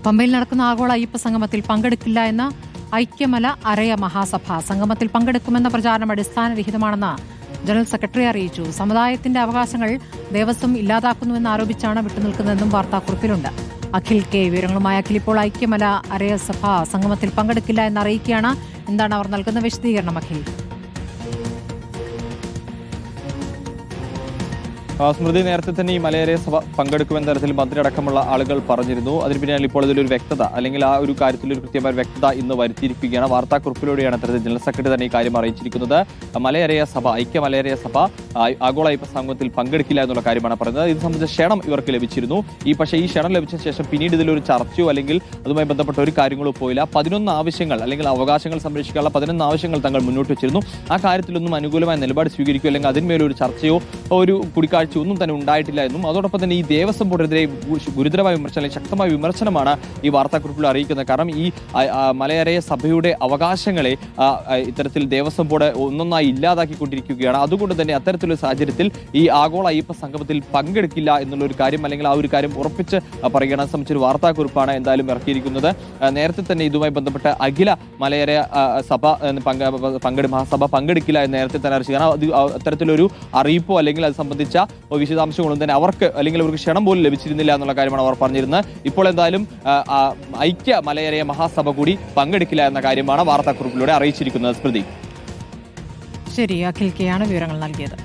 പമ്പയിൽ നടക്കുന്ന ആഗോള അയ്യപ്പ സംഗമത്തിൽ പങ്കെടുക്കില്ല എന്ന ഐക്യമല അരയ മഹാസഭ. സംഗമത്തിൽ പങ്കെടുക്കുമെന്ന പ്രചാരണം അടിസ്ഥാനരഹിതമാണെന്ന് ജനറൽ സെക്രട്ടറി അറിയിച്ചു. സമുദായത്തിന്റെ അവകാശങ്ങൾ ദേവസ്വം ഇല്ലാതാക്കുന്നുവെന്ന് ആരോപിച്ചാണ് വിട്ടുനിൽക്കുന്നതെന്നും വാർത്താക്കുറിപ്പിലുണ്ട്. അഖിൽ കെ വിവരങ്ങളുമായി. അഖിൽ, ഇപ്പോൾ ഐക്യമല അരയ സഭ സംഗമത്തിൽ പങ്കെടുക്കില്ല എന്ന് അറിയിക്കുകയാണ്. എന്താണ് അവർ നൽകുന്ന വിശദീകരണം അഖിൽ? സ്മൃതി, നേരത്തെ തന്നെ ഈ മലയരയ സഭ പങ്കെടുക്കുമെന്ന തരത്തിൽ മന്ത്രി അടക്കമുള്ള ആളുകൾ പറഞ്ഞിരുന്നു. അതിന് പിന്നാലെ ഇപ്പോൾ ഇതിലൊരു വ്യക്തത, അല്ലെങ്കിൽ ആ ഒരു കാര്യത്തിൽ ഒരു കൃത്യമായ വ്യക്തത ഇന്ന് വരുത്തിയിരിക്കുകയാണ്. വാർത്താക്കുറിപ്പിലൂടെയാണ് അത്തരത്തിൽ ജനറൽ സെക്രട്ടറി തന്നെ ഈ കാര്യം അറിയിച്ചിരിക്കുന്നത്. മലയരയ സഭ, ഐക്യ മലയരയ സഭ ആഗോള അയ്യപ്പ സംഗമത്തിൽ പങ്കെടുക്കില്ല എന്നുള്ള കാര്യമാണ് പറയുന്നത്. ഇത് സംബന്ധിച്ച ക്ഷണം ഇവർക്ക് ലഭിച്ചിരുന്നു. പക്ഷേ ഈ ക്ഷണം ലഭിച്ച ശേഷം പിന്നീട് ഇതിലൊരു ചർച്ചയോ അല്ലെങ്കിൽ അതുമായി ബന്ധപ്പെട്ട ഒരു കാര്യങ്ങളോ പോയില്ല. 11 ആവശ്യങ്ങൾ അല്ലെങ്കിൽ അവകാശങ്ങൾ സംരക്ഷിക്കാനുള്ള 11 ആവശ്യങ്ങൾ തങ്ങൾ മുന്നോട്ട് വെച്ചിരുന്നു. ആ കാര്യത്തിലൊന്നും അനുകൂലമായ നിലപാട് സ്വീകരിക്കുകയോ അല്ലെങ്കിൽ അതിന്മേലൊരു ചർച്ചയോ ഒരു കൂടിക്കാഴ്ച ഒന്നും തന്നെ ഉണ്ടായിട്ടില്ല എന്നും അതോടൊപ്പം തന്നെ ഈ ദേവസ്വം ബോർഡിനെതിരെ ഗുരുതരമായ വിമർശനം അല്ലെങ്കിൽ ശക്തമായ വിമർശനമാണ് ഈ വാർത്താക്കുറിപ്പിൽ അറിയിക്കുന്നത്. കാരണം ഈ മലയരയ സഭയുടെ അവകാശങ്ങളെ ഇത്തരത്തിൽ ദേവസ്വം ബോർഡ് ഒന്നൊന്നായി ഇല്ലാതാക്കിക്കൊണ്ടിരിക്കുകയാണ്. അതുകൊണ്ട് തന്നെ അത്തരത്തിലുള്ള സാഹചര്യത്തിൽ ഈ ആഗോള അയ്യപ്പ സംഗമത്തിൽ പങ്കെടുക്കില്ല എന്നുള്ള ഒരു കാര്യം അല്ലെങ്കിൽ ആ ഒരു കാര്യം ഉറപ്പിച്ച് പറയുകയാണ്. സംബന്ധിച്ചൊരു വാർത്താക്കുറിപ്പാണ് എന്തായാലും ഇറക്കിയിരിക്കുന്നത്. നേരത്തെ തന്നെ ഇതുമായി ബന്ധപ്പെട്ട് അഖില മലയരയ സഭ മഹാസഭ പങ്കെടുക്കില്ല എന്ന് നേരത്തെ തന്നെ അറിയിച്ചു. കാരണം അത്തരത്തിലൊരു അറിയിപ്പോ അല്ലെങ്കിൽ അത് സംബന്ധിച്ച വിശദാംശങ്ങളൊന്നും തന്നെ അവർക്ക് ക്ഷണം പോലും ലഭിച്ചിരുന്നില്ല എന്നുള്ള കാര്യമാണ് അവർ പറഞ്ഞിരുന്നത്. ഇപ്പോൾ എന്തായാലും ഐക്യ മലയരയ മഹാസഭ കൂടി പങ്കെടുക്കില്ല എന്ന കാര്യമാണ് വാർത്താക്കുറിപ്പിലൂടെ അറിയിച്ചിരിക്കുന്നത്. സ്മൃതി. ശരി, അഖിൽ കെയാണ് വിവരങ്ങൾ നൽകിയത്.